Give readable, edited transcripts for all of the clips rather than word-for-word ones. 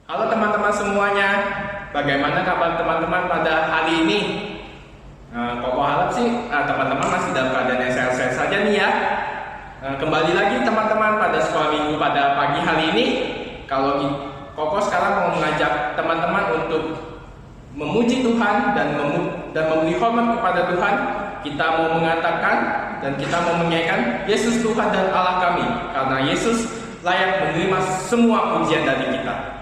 Halo teman-teman semuanya, bagaimana kabar teman-teman pada hari ini? Koko harap sih teman-teman masih dalam keadaan yang sehat-sehat saja nih ya. Kembali lagi teman-teman pada sekolah minggu pada pagi hari ini. Koko sekarang mau mengajak teman-teman untuk memuji Tuhan dan memberi hormat kepada Tuhan. Kita mau mengatakan dan kita mau menyanyikan Yesus Tuhan dan Allah kami, karena Yesus layak menerima semua pujian dari kita.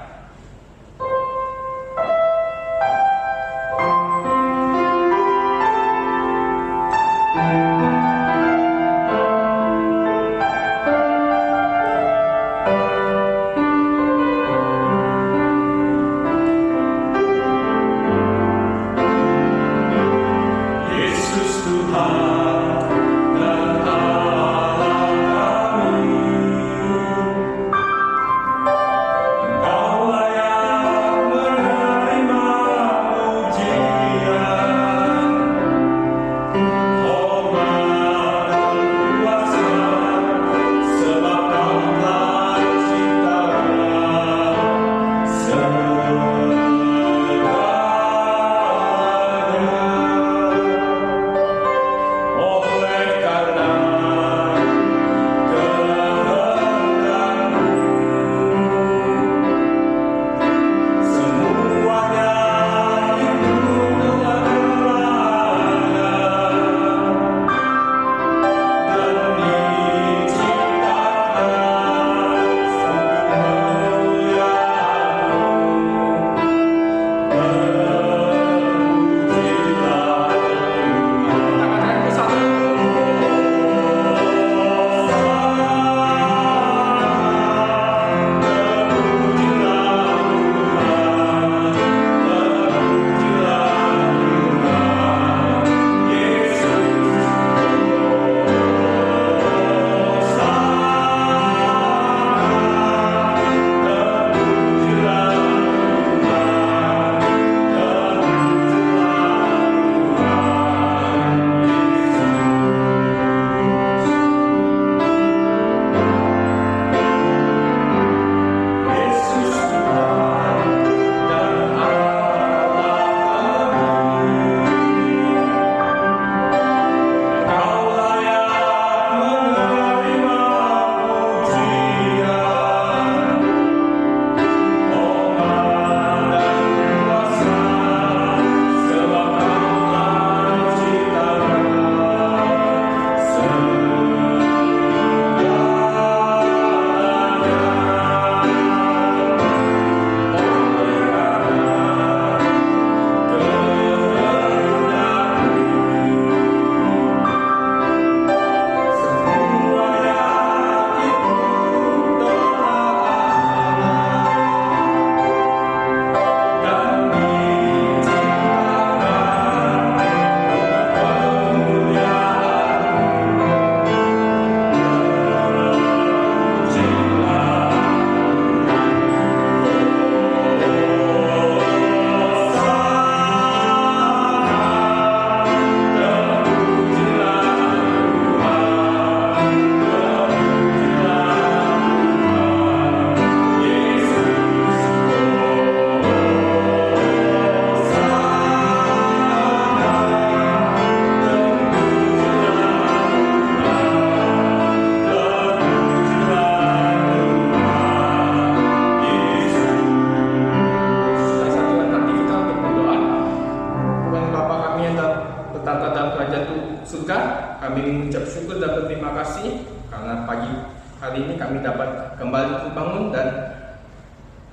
Surga, kami mengucap syukur dan berterima kasih karena pagi hari ini kami dapat kembali terbangun dan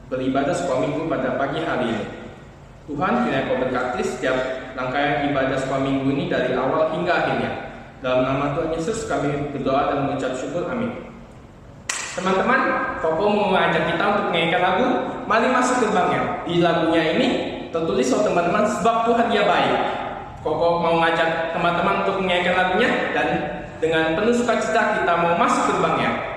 beribadah sekolah minggu pada pagi hari ini. Tuhan, kiranya Kau berkati setiap rangkaian ibadah sekolah minggu ini dari awal hingga akhirnya. Dalam nama Tuhan Yesus kami berdoa dan mengucap syukur, amin. Teman-teman, Koko mau mengajak kita untuk menyanyikan lagu Mari Masuk Gerbangnya. Di lagunya ini tertulis teman-teman, sebab Tuhan Dia baik. Koko mau ngajak teman-teman untuk menyanyikan lagunya dan dengan penuh sukacita kita mau masuk gerbangnya.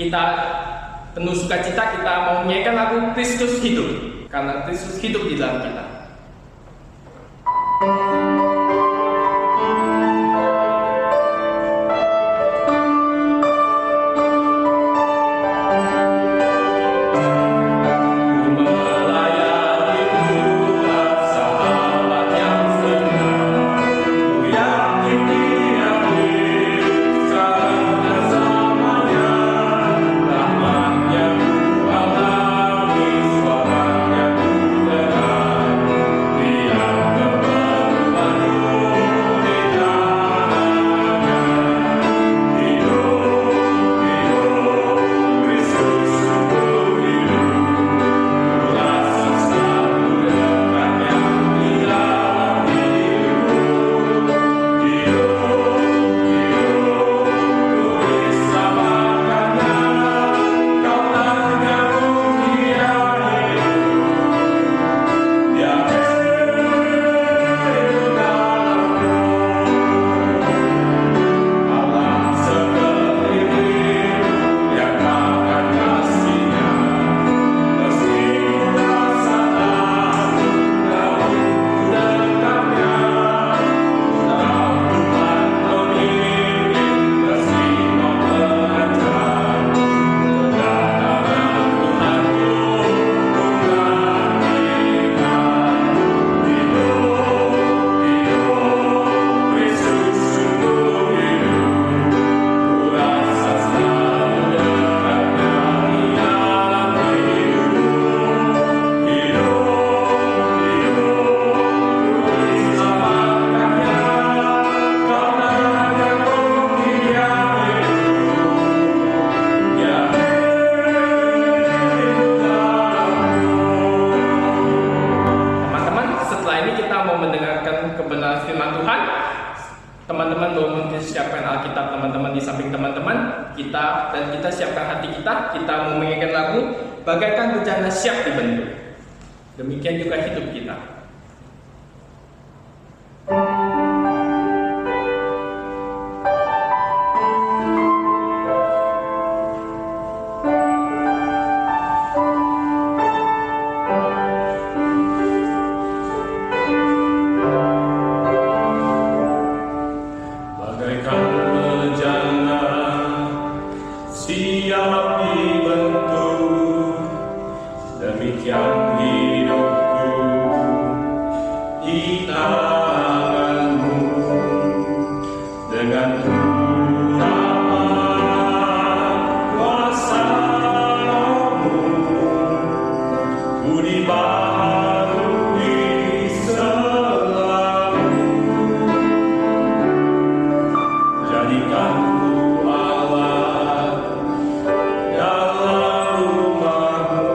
kita penuh sukacita, kita mau menyanyikan lagu Kristus hidup, karena Kristus hidup di dalam kita. Teman-teman mau mempersiapkan Alkitab teman-teman di samping teman-teman kita, dan kita siapkan hati kita mau menyanyikan lagu bagaikan bejana siap dibentuk. Demikian juga hidup kita. Demikian hidupku di tanganmu, dengan urapan kuasa-Mu ku dibaharui selalu. Jadikan ku Allah dalam rumah-Mu,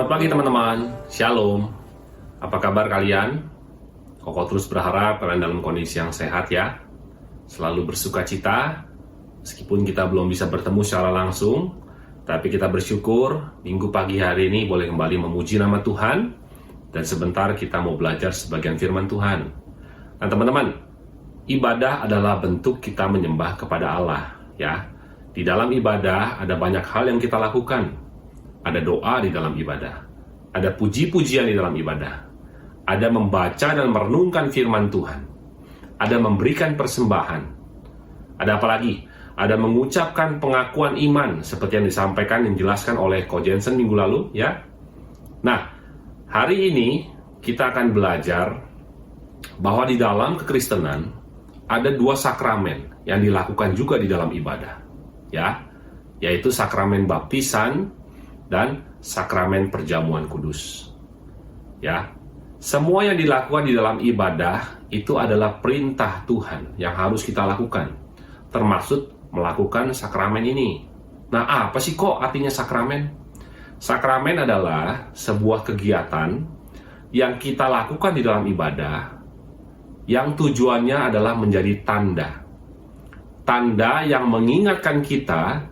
Selamat pagi teman-teman, Shalom. Apa kabar kalian? Koko terus berharap kalian dalam kondisi yang sehat ya. Selalu bersuka cita, meskipun kita belum bisa bertemu secara langsung, tapi kita bersyukur minggu pagi hari ini boleh kembali memuji nama Tuhan, dan sebentar kita mau belajar sebagian firman Tuhan. Nah teman-teman, ibadah adalah bentuk kita menyembah kepada Allah ya. Di dalam ibadah ada banyak hal yang kita lakukan. Ada doa di dalam ibadah, ada puji-pujian di dalam ibadah, ada membaca dan merenungkan firman Tuhan, ada memberikan persembahan, ada apa lagi? Ada mengucapkan pengakuan iman seperti yang disampaikan, yang dijelaskan oleh Ko Jensen minggu lalu ya. Nah, hari ini kita akan belajar bahwa di dalam kekristenan ada dua sakramen yang dilakukan juga di dalam ibadah ya, yaitu sakramen baptisan dan sakramen perjamuan kudus. Ya, semua yang dilakukan di dalam ibadah itu adalah perintah Tuhan yang harus kita lakukan, termasuk melakukan sakramen ini. Nah, apa sih kok artinya sakramen? Sakramen adalah sebuah kegiatan yang kita lakukan di dalam ibadah yang tujuannya adalah menjadi tanda yang mengingatkan kita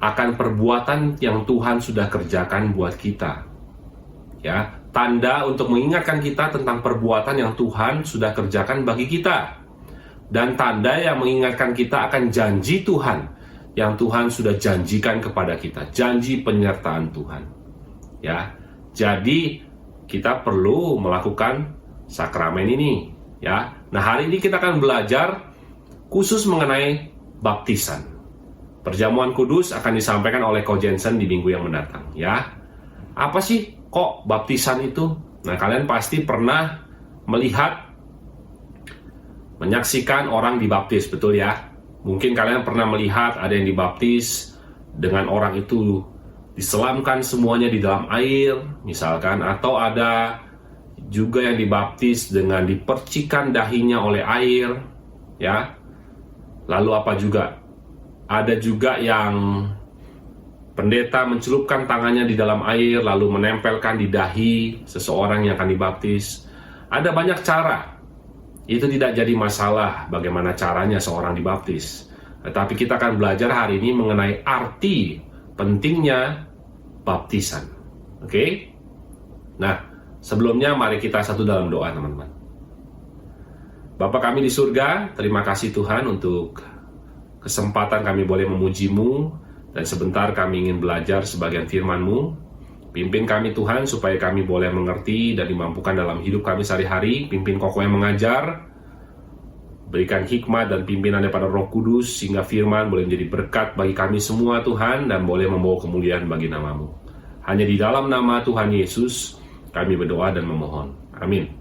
akan perbuatan yang Tuhan sudah kerjakan buat kita. Ya, tanda untuk mengingatkan kita tentang perbuatan yang Tuhan sudah kerjakan bagi kita. Dan tanda yang mengingatkan kita akan janji Tuhan yang Tuhan sudah janjikan kepada kita, janji penyertaan Tuhan. Ya. Jadi kita perlu melakukan sakramen ini, ya. Nah, hari ini kita akan belajar khusus mengenai baptisan. Perjamuan kudus akan disampaikan oleh Ko Jensen di minggu yang mendatang ya. Apa sih kok baptisan itu? Nah, kalian pasti pernah menyaksikan orang dibaptis, betul ya? Mungkin kalian pernah melihat ada yang dibaptis dengan orang itu diselamkan semuanya di dalam air misalkan, atau ada juga yang dibaptis dengan dipercikan dahinya oleh air ya. Lalu apa juga? Ada juga yang pendeta mencelupkan tangannya di dalam air lalu menempelkan di dahi seseorang yang akan dibaptis. Ada banyak cara. Itu tidak jadi masalah bagaimana caranya seorang dibaptis. Tetapi kita akan belajar hari ini mengenai arti pentingnya baptisan. Oke? Nah, sebelumnya mari kita satu dalam doa teman-teman. Bapa kami di surga, terima kasih Tuhan untuk kesempatan kami boleh memuji-Mu, dan sebentar kami ingin belajar sebagian firman-Mu. Pimpin kami Tuhan supaya kami boleh mengerti dan dimampukan dalam hidup kami sehari-hari. Pimpin Koko yang mengajar, berikan hikmat dan pimpinan daripada Roh Kudus sehingga firman boleh menjadi berkat bagi kami semua Tuhan, dan boleh membawa kemuliaan bagi nama-Mu. Hanya di dalam nama Tuhan Yesus kami berdoa dan memohon. Amin.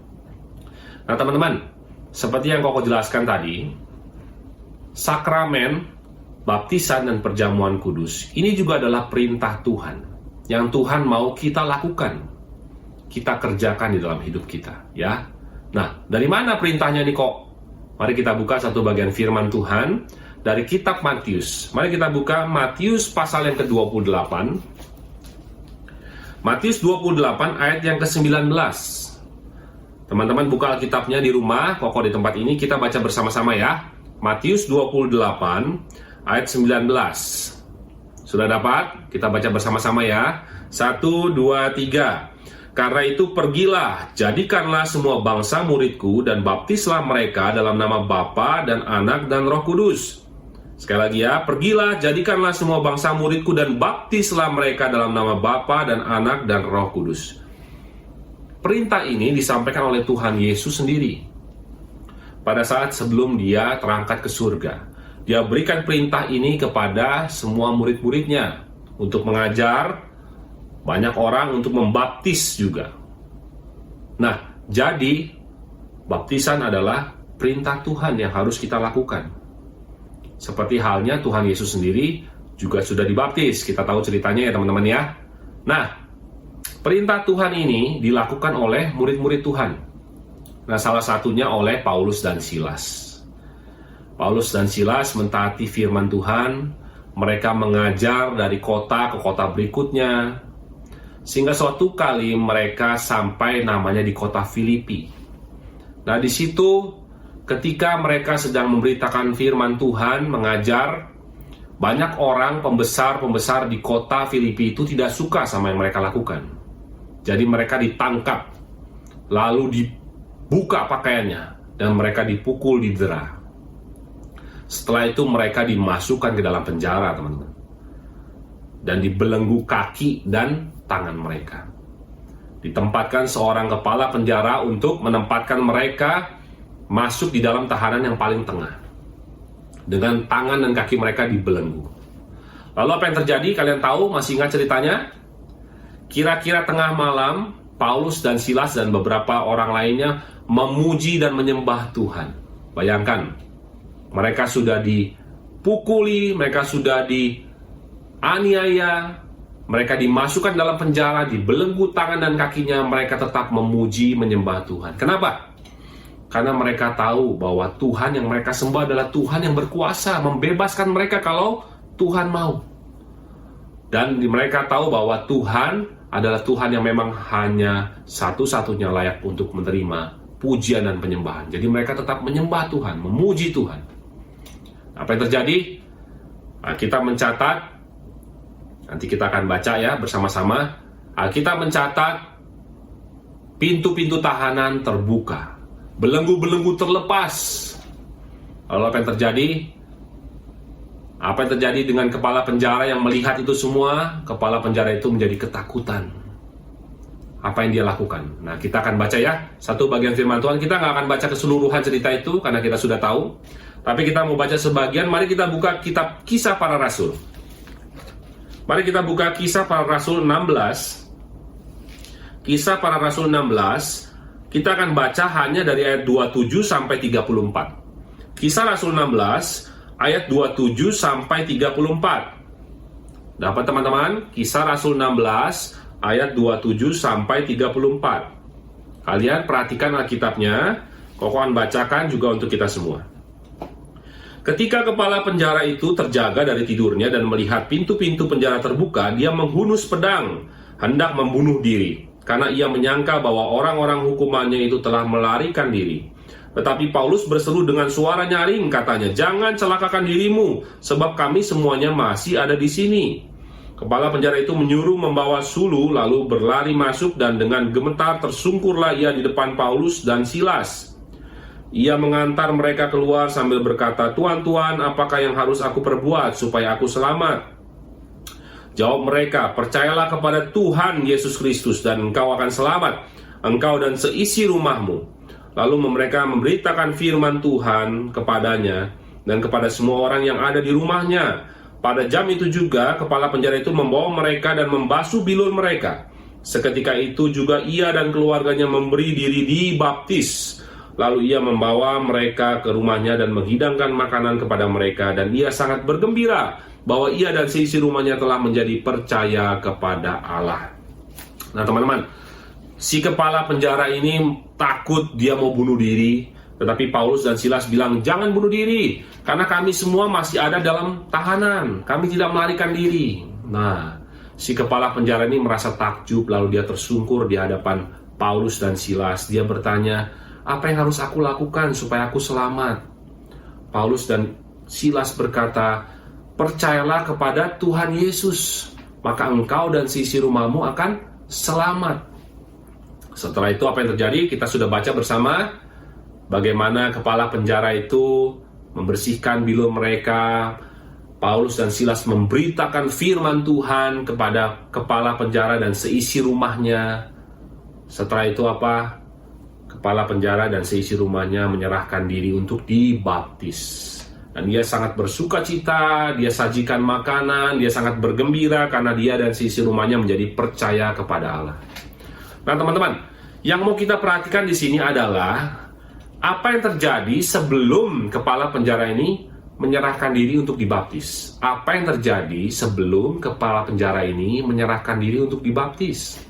Nah teman-teman, seperti yang Koko jelaskan tadi, sakramen, baptisan, dan perjamuan kudus ini juga adalah perintah Tuhan yang Tuhan mau kita lakukan, kita kerjakan di dalam hidup kita ya. Nah, dari mana perintahnya nih kok? Mari kita buka satu bagian firman Tuhan dari kitab Matius. Mari kita buka Matius pasal yang ke-28. Matius 28 ayat yang ke-19. Teman-teman buka Alkitabnya di rumah, Koko di tempat ini, kita baca bersama-sama ya. Matius 28 ayat 19. Sudah dapat? Kita baca bersama-sama ya. 1, 2, 3. Karena itu pergilah, jadikanlah semua bangsa muridku dan baptislah mereka dalam nama Bapa dan Anak dan Roh Kudus. Sekali lagi ya, pergilah, jadikanlah semua bangsa muridku dan baptislah mereka dalam nama Bapa dan Anak dan Roh Kudus. Perintah ini disampaikan oleh Tuhan Yesus sendiri. Pada saat sebelum dia terangkat ke surga, dia berikan perintah ini kepada semua murid-muridnya untuk mengajar banyak orang, untuk membaptis juga. Nah, jadi baptisan adalah perintah Tuhan yang harus kita lakukan. Seperti halnya Tuhan Yesus sendiri juga sudah dibaptis. Kita tahu ceritanya ya teman-teman ya. Nah, perintah Tuhan ini dilakukan oleh murid-murid Tuhan. Nah, salah satunya oleh Paulus dan Silas. Paulus dan Silas mentaati firman Tuhan. Mereka mengajar dari kota ke kota berikutnya. Sehingga suatu kali mereka sampai namanya di kota Filipi. Nah, di situ ketika mereka sedang memberitakan firman Tuhan, mengajar, banyak orang pembesar-pembesar di kota Filipi itu tidak suka sama yang mereka lakukan. Jadi mereka ditangkap, lalu dibuka pakaiannya, dan mereka dipukul, didera. Setelah itu mereka dimasukkan ke dalam penjara, teman-teman, dan dibelenggu kaki dan tangan mereka. Ditempatkan seorang kepala penjara untuk menempatkan mereka masuk di dalam tahanan yang paling tengah, dengan tangan dan kaki mereka dibelenggu. Lalu apa yang terjadi? Kalian tahu, masih ingat ceritanya? Kira-kira tengah malam, Paulus dan Silas dan beberapa orang lainnya memuji dan menyembah Tuhan. Bayangkan, mereka sudah dipukuli, mereka sudah dianiaya, mereka dimasukkan dalam penjara, dibelenggu tangan dan kakinya, mereka tetap memuji, menyembah Tuhan. Kenapa? Karena mereka tahu bahwa Tuhan yang mereka sembah adalah Tuhan yang berkuasa membebaskan mereka kalau Tuhan mau. Dan mereka tahu bahwa Tuhan adalah Tuhan yang memang hanya satu-satunya layak untuk menerima pujian dan penyembahan. Jadi mereka tetap menyembah Tuhan, memuji Tuhan. Apa yang terjadi? Nah, kita mencatat, nanti kita akan baca ya bersama-sama. Kita mencatat pintu-pintu tahanan terbuka, belenggu-belenggu terlepas. Lalu apa yang terjadi? Apa yang terjadi dengan kepala penjara yang melihat itu semua? Kepala penjara itu menjadi ketakutan. Apa yang dia lakukan? Nah, kita akan baca ya satu bagian firman Tuhan. Kita nggak akan baca keseluruhan cerita itu karena kita sudah tahu. Tapi kita mau baca sebagian. Mari kita buka kitab Kisah Para Rasul. Mari kita buka Kisah Para Rasul 16. Kisah Para Rasul 16. Kita akan baca hanya dari ayat 27 sampai 34. Kisah Rasul 16 ayat 27 sampai 34. Dapat teman-teman? Kisah Rasul 16 ayat 27 sampai 34. Kalian perhatikan Alkitabnya. Koko akan bacakan juga untuk kita semua. Ketika kepala penjara itu terjaga dari tidurnya dan melihat pintu-pintu penjara terbuka, dia menghunus pedang, hendak membunuh diri, karena ia menyangka bahwa orang-orang hukumannya itu telah melarikan diri. Tetapi Paulus berseru dengan suara nyaring, katanya, "Jangan celakakan dirimu, sebab kami semuanya masih ada di sini." Kepala penjara itu menyuruh membawa sulu, lalu berlari masuk, dan dengan gemetar tersungkurlah ia di depan Paulus dan Silas. Ia mengantar mereka keluar sambil berkata, "Tuan-tuan, apakah yang harus aku perbuat supaya aku selamat?" Jawab mereka, "Percayalah kepada Tuhan Yesus Kristus dan engkau akan selamat, engkau dan seisi rumahmu." Lalu mereka memberitakan firman Tuhan kepadanya dan kepada semua orang yang ada di rumahnya. Pada jam itu juga kepala penjara itu membawa mereka dan membasuh bilur mereka. Seketika itu juga ia dan keluarganya memberi diri dibaptis. Lalu ia membawa mereka ke rumahnya dan menghidangkan makanan kepada mereka, dan ia sangat bergembira bahwa ia dan seisi rumahnya telah menjadi percaya kepada Allah. Nah, teman-teman, si kepala penjara ini takut, dia mau bunuh diri. Tetapi Paulus dan Silas bilang, "Jangan bunuh diri, karena kami semua masih ada dalam tahanan. Kami tidak melarikan diri." Nah, si kepala penjara ini merasa takjub, lalu dia tersungkur di hadapan Paulus dan Silas. Dia bertanya, "Apa yang harus aku lakukan supaya aku selamat?" Paulus dan Silas berkata, "Percayalah kepada Tuhan Yesus, maka engkau dan seisi rumahmu akan selamat." Setelah itu apa yang terjadi? Kita sudah baca bersama bagaimana kepala penjara itu membersihkan bilur mereka. Paulus dan Silas memberitakan firman Tuhan kepada kepala penjara dan seisi rumahnya. Setelah itu apa? Kepala penjara dan seisi rumahnya menyerahkan diri untuk dibaptis. Dan dia sangat bersuka cita, dia sajikan makanan, dia sangat bergembira karena dia dan seisi rumahnya menjadi percaya kepada Allah. Nah, teman-teman, yang mau kita perhatikan di sini adalah apa yang terjadi sebelum kepala penjara ini menyerahkan diri untuk dibaptis. Apa yang terjadi sebelum kepala penjara ini menyerahkan diri untuk dibaptis?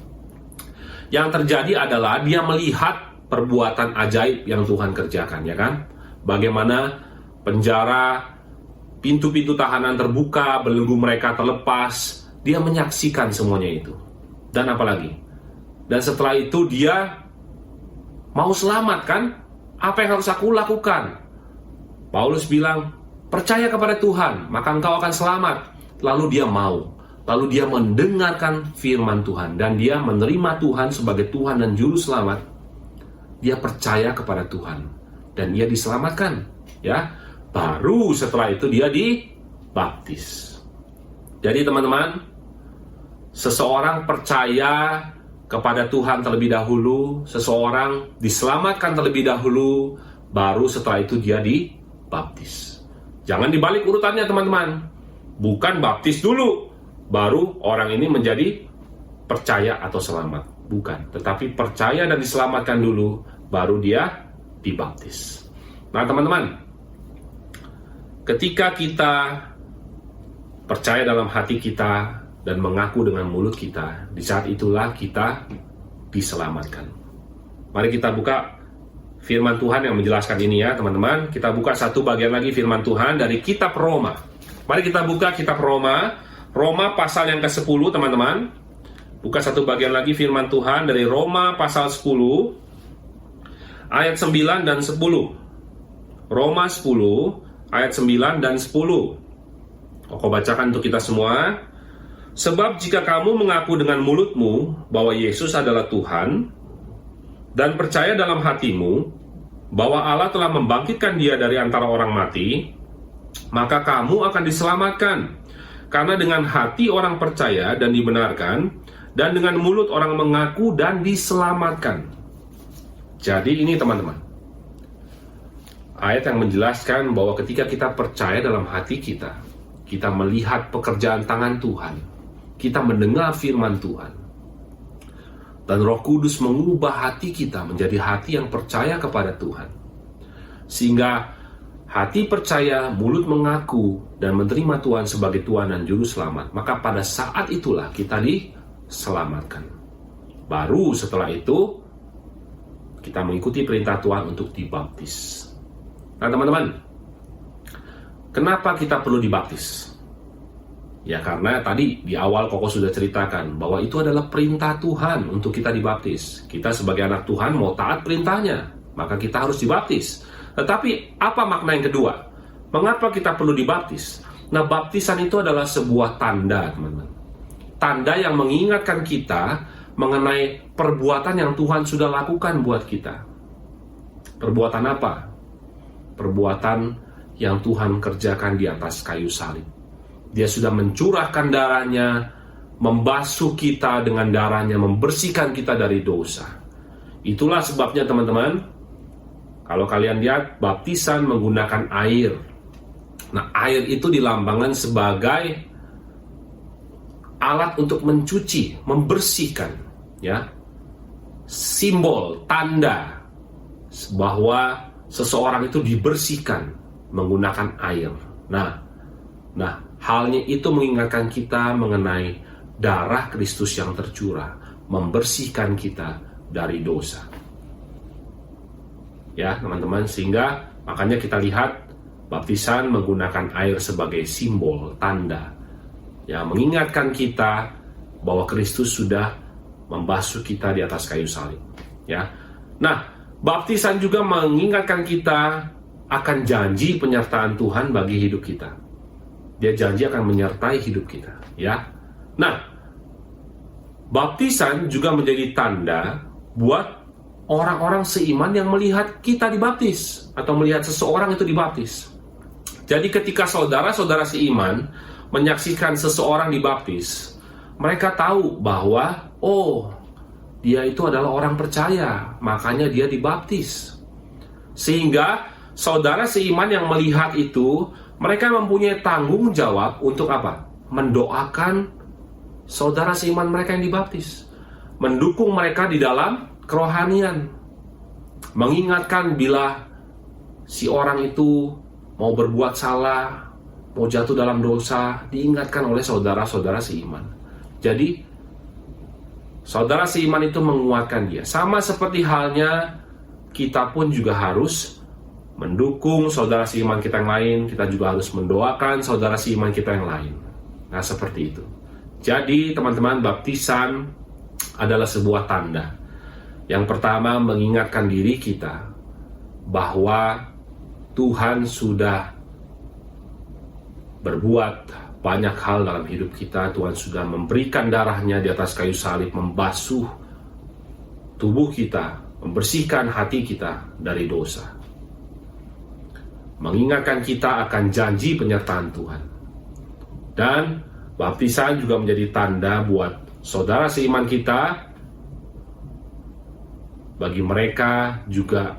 Yang terjadi adalah dia melihat perbuatan ajaib yang Tuhan kerjakan, ya kan? Bagaimana penjara, pintu-pintu tahanan terbuka, belenggu mereka terlepas. Dia menyaksikan semuanya itu. Dan apa lagi? Dan setelah itu dia mau selamat kan? Apa yang harus aku lakukan? Paulus bilang, percaya kepada Tuhan, maka engkau akan selamat. Lalu dia mau. Lalu dia mendengarkan firman Tuhan. Dan dia menerima Tuhan sebagai Tuhan dan Juru Selamat. Dia percaya kepada Tuhan. Dan dia diselamatkan. Ya, baru setelah itu dia dibaptis. Jadi teman-teman, seseorang percaya kepada Tuhan terlebih dahulu, seseorang diselamatkan terlebih dahulu, baru setelah itu dia dibaptis. Jangan dibalik urutannya teman-teman. Bukan baptis dulu, baru orang ini menjadi percaya atau selamat. Bukan, tetapi percaya dan diselamatkan dulu, baru dia dibaptis. Nah teman-teman, ketika kita percaya dalam hati kita dan mengaku dengan mulut kita, di saat itulah kita diselamatkan. Mari kita buka firman Tuhan yang menjelaskan ini ya teman-teman. Kita buka satu bagian lagi firman Tuhan dari kitab Roma. Mari kita buka kitab Roma, Roma pasal yang ke-10 teman-teman. Buka satu bagian lagi firman Tuhan dari Roma pasal 10 ayat 9 dan 10. Roma 10 ayat 9 dan 10. Aku bacakan untuk kita semua. Sebab jika kamu mengaku dengan mulutmu bahwa Yesus adalah Tuhan dan percaya dalam hatimu bahwa Allah telah membangkitkan dia dari antara orang mati, maka kamu akan diselamatkan. Karena dengan hati orang percaya dan dibenarkan, dan dengan mulut orang mengaku dan diselamatkan. Jadi ini teman-teman, ayat yang menjelaskan bahwa ketika kita percaya dalam hati kita, kita melihat pekerjaan tangan Tuhan, kita mendengar firman Tuhan, dan Roh Kudus mengubah hati kita menjadi hati yang percaya kepada Tuhan. Sehingga hati percaya, mulut mengaku, dan menerima Tuhan sebagai Tuhan dan Juru Selamat. Maka pada saat itulah kita diselamatkan. Baru setelah itu, kita mengikuti perintah Tuhan untuk dibaptis. Nah teman-teman, kenapa kita perlu dibaptis? Ya karena tadi di awal Koko sudah ceritakan bahwa itu adalah perintah Tuhan untuk kita dibaptis. Kita sebagai anak Tuhan mau taat perintahnya, maka kita harus dibaptis. Tetapi apa makna yang kedua? Mengapa kita perlu dibaptis? Nah, baptisan itu adalah sebuah tanda, teman-teman. Tanda yang mengingatkan kita mengenai perbuatan yang Tuhan sudah lakukan buat kita. Perbuatan apa? Perbuatan yang Tuhan kerjakan di atas kayu salib. Dia sudah mencurahkan darahnya, membasuh kita dengan darahnya, membersihkan kita dari dosa. Itulah sebabnya teman-teman, kalau kalian lihat baptisan menggunakan air. Nah, air itu dilambangkan sebagai alat untuk mencuci, membersihkan, ya. Simbol, tanda bahwa seseorang itu dibersihkan menggunakan air. Nah, halnya itu mengingatkan kita mengenai darah Kristus yang tercurah, membersihkan kita dari dosa. Ya, teman-teman, sehingga makanya kita lihat baptisan menggunakan air sebagai simbol, tanda, ya, mengingatkan kita bahwa Kristus sudah membasuh kita di atas kayu salib. Ya, nah, baptisan juga mengingatkan kita akan janji penyertaan Tuhan bagi hidup kita. Dia janji akan menyertai hidup kita, ya. Nah, baptisan juga menjadi tanda buat orang-orang seiman yang melihat kita dibaptis atau melihat seseorang itu dibaptis. Jadi ketika saudara-saudara seiman menyaksikan seseorang dibaptis, mereka tahu bahwa dia itu adalah orang percaya, makanya dia dibaptis. Sehingga saudara seiman yang melihat itu, mereka mempunyai tanggung jawab untuk apa? Mendoakan saudara seiman mereka yang dibaptis, mendukung mereka di dalam kerohanian, mengingatkan bila si orang itu mau berbuat salah, mau jatuh dalam dosa, diingatkan oleh saudara-saudara seiman. Jadi saudara seiman itu menguatkan dia. Sama seperti halnya kita pun juga harus mendukung saudara seiman kita yang lain, kita juga harus mendoakan saudara seiman kita yang lain. Nah, seperti itu. Jadi, teman-teman, baptisan adalah sebuah tanda. Yang pertama, mengingatkan diri kita bahwa Tuhan sudah berbuat banyak hal dalam hidup kita. Tuhan sudah memberikan darahnya di atas kayu salib, membasuh tubuh kita, membersihkan hati kita dari dosa. Mengingatkan kita akan janji penyertaan Tuhan. Dan baptisan juga menjadi tanda buat saudara seiman kita. Bagi mereka juga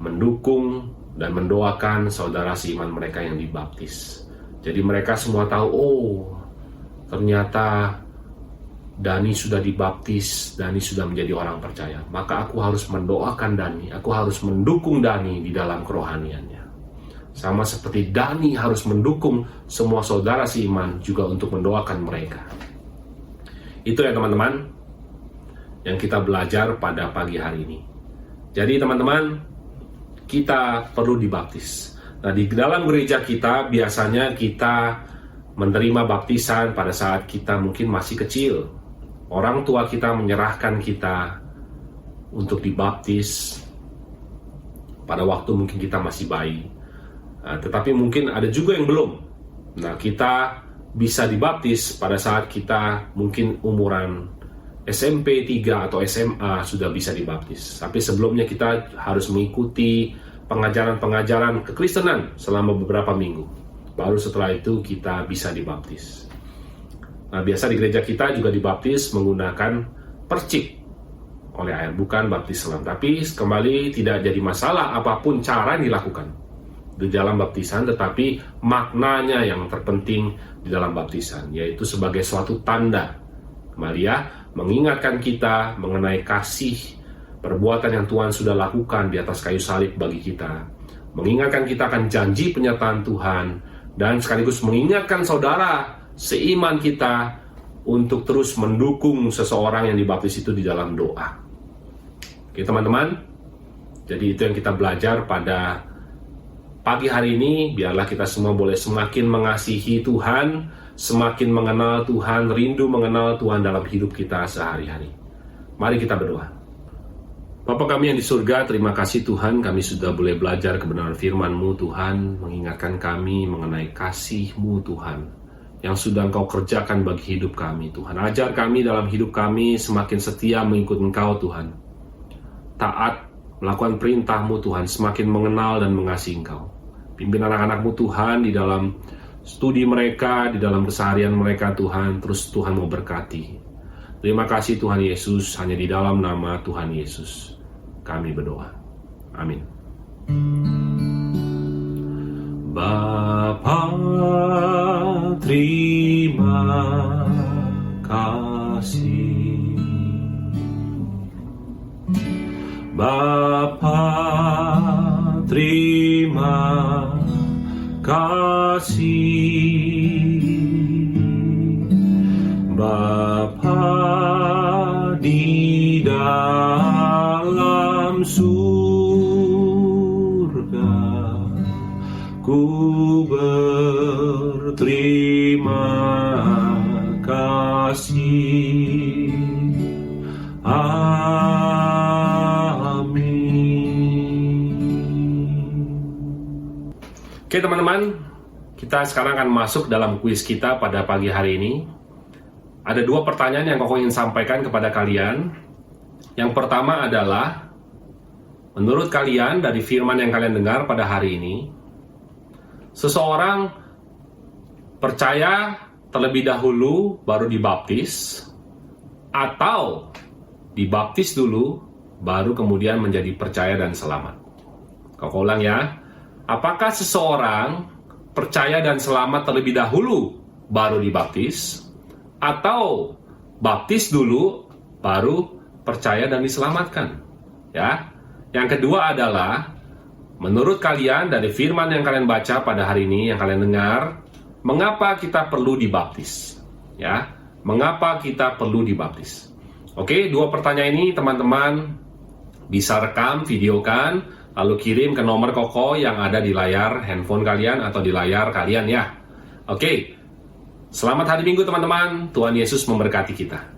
mendukung dan mendoakan saudara seiman mereka yang dibaptis. Jadi mereka semua tahu, oh ternyata Dani sudah dibaptis, Dani sudah menjadi orang percaya. Maka aku harus mendoakan Dani, aku harus mendukung Dani di dalam kerohaniannya. Sama seperti Dani harus mendukung semua saudara seiman juga untuk mendoakan mereka. Itu ya teman-teman, yang kita belajar pada pagi hari ini. Jadi teman-teman, kita perlu dibaptis. Nah, di dalam gereja kita biasanya kita menerima baptisan pada saat kita mungkin masih kecil. Orang tua kita menyerahkan kita untuk dibaptis pada waktu mungkin kita masih bayi. Tetapi mungkin ada juga yang belum. Nah, kita bisa dibaptis pada saat kita mungkin umuran SMP 3 atau SMA sudah bisa dibaptis. Tapi sebelumnya kita harus mengikuti pengajaran-pengajaran kekristenan selama beberapa minggu. Baru setelah itu kita bisa dibaptis. Nah, biasa di gereja kita juga dibaptis menggunakan percik oleh air, bukan baptis selam. Tapi kembali tidak jadi masalah apapun cara yang dilakukan di dalam baptisan, tetapi maknanya yang terpenting di dalam baptisan, yaitu sebagai suatu tanda. Kembali ya, mengingatkan kita mengenai kasih perbuatan yang Tuhan sudah lakukan di atas kayu salib bagi kita. Mengingatkan kita akan janji penyertaan Tuhan, dan sekaligus mengingatkan saudara seiman kita untuk terus mendukung seseorang yang dibaptis itu di dalam doa. Oke teman-teman, jadi itu yang kita belajar pada pagi hari ini. Biarlah kita semua boleh semakin mengasihi Tuhan, semakin mengenal Tuhan, rindu mengenal Tuhan dalam hidup kita sehari-hari. Mari kita berdoa. Bapa kami yang di surga, terima kasih Tuhan, kami sudah boleh belajar kebenaran firman-Mu Tuhan, mengingatkan kami mengenai kasih-Mu Tuhan, yang sudah Engkau kerjakan bagi hidup kami Tuhan. Ajar kami dalam hidup kami semakin setia mengikut Engkau Tuhan, taat melakukan perintah-Mu Tuhan, semakin mengenal dan mengasihi Engkau. Pimpin anak-anak-Mu Tuhan di dalam studi mereka, di dalam keseharian mereka Tuhan, terus Tuhan mau berkati. Terima kasih Tuhan Yesus, hanya di dalam nama Tuhan Yesus kami berdoa. Amin. Bapa, terima kasih. Bapa, terima kasih. Bapa di dalam surga, ku berterima kasih. Amin. Oke teman-teman, kita sekarang akan masuk dalam kuis kita pada pagi hari ini. Ada dua pertanyaan yang Koko ingin sampaikan kepada kalian. Yang pertama adalah, menurut kalian dari firman yang kalian dengar pada hari ini, seseorang percaya terlebih dahulu baru dibaptis, atau dibaptis dulu baru kemudian menjadi percaya dan selamat? Koko ulang ya. Apakah seseorang percaya dan selamat terlebih dahulu baru dibaptis, atau baptis dulu baru percaya dan diselamatkan? Ya. Yang kedua adalah, menurut kalian dari firman yang kalian baca pada hari ini, yang kalian dengar, mengapa kita perlu dibaptis? Ya. Mengapa kita perlu dibaptis? Oke, dua pertanyaan ini teman-teman bisa rekam, videokan, lalu kirim ke nomor Koko yang ada di layar handphone kalian atau di layar kalian ya. Oke. Selamat hari Minggu teman-teman, Tuhan Yesus memberkati kita.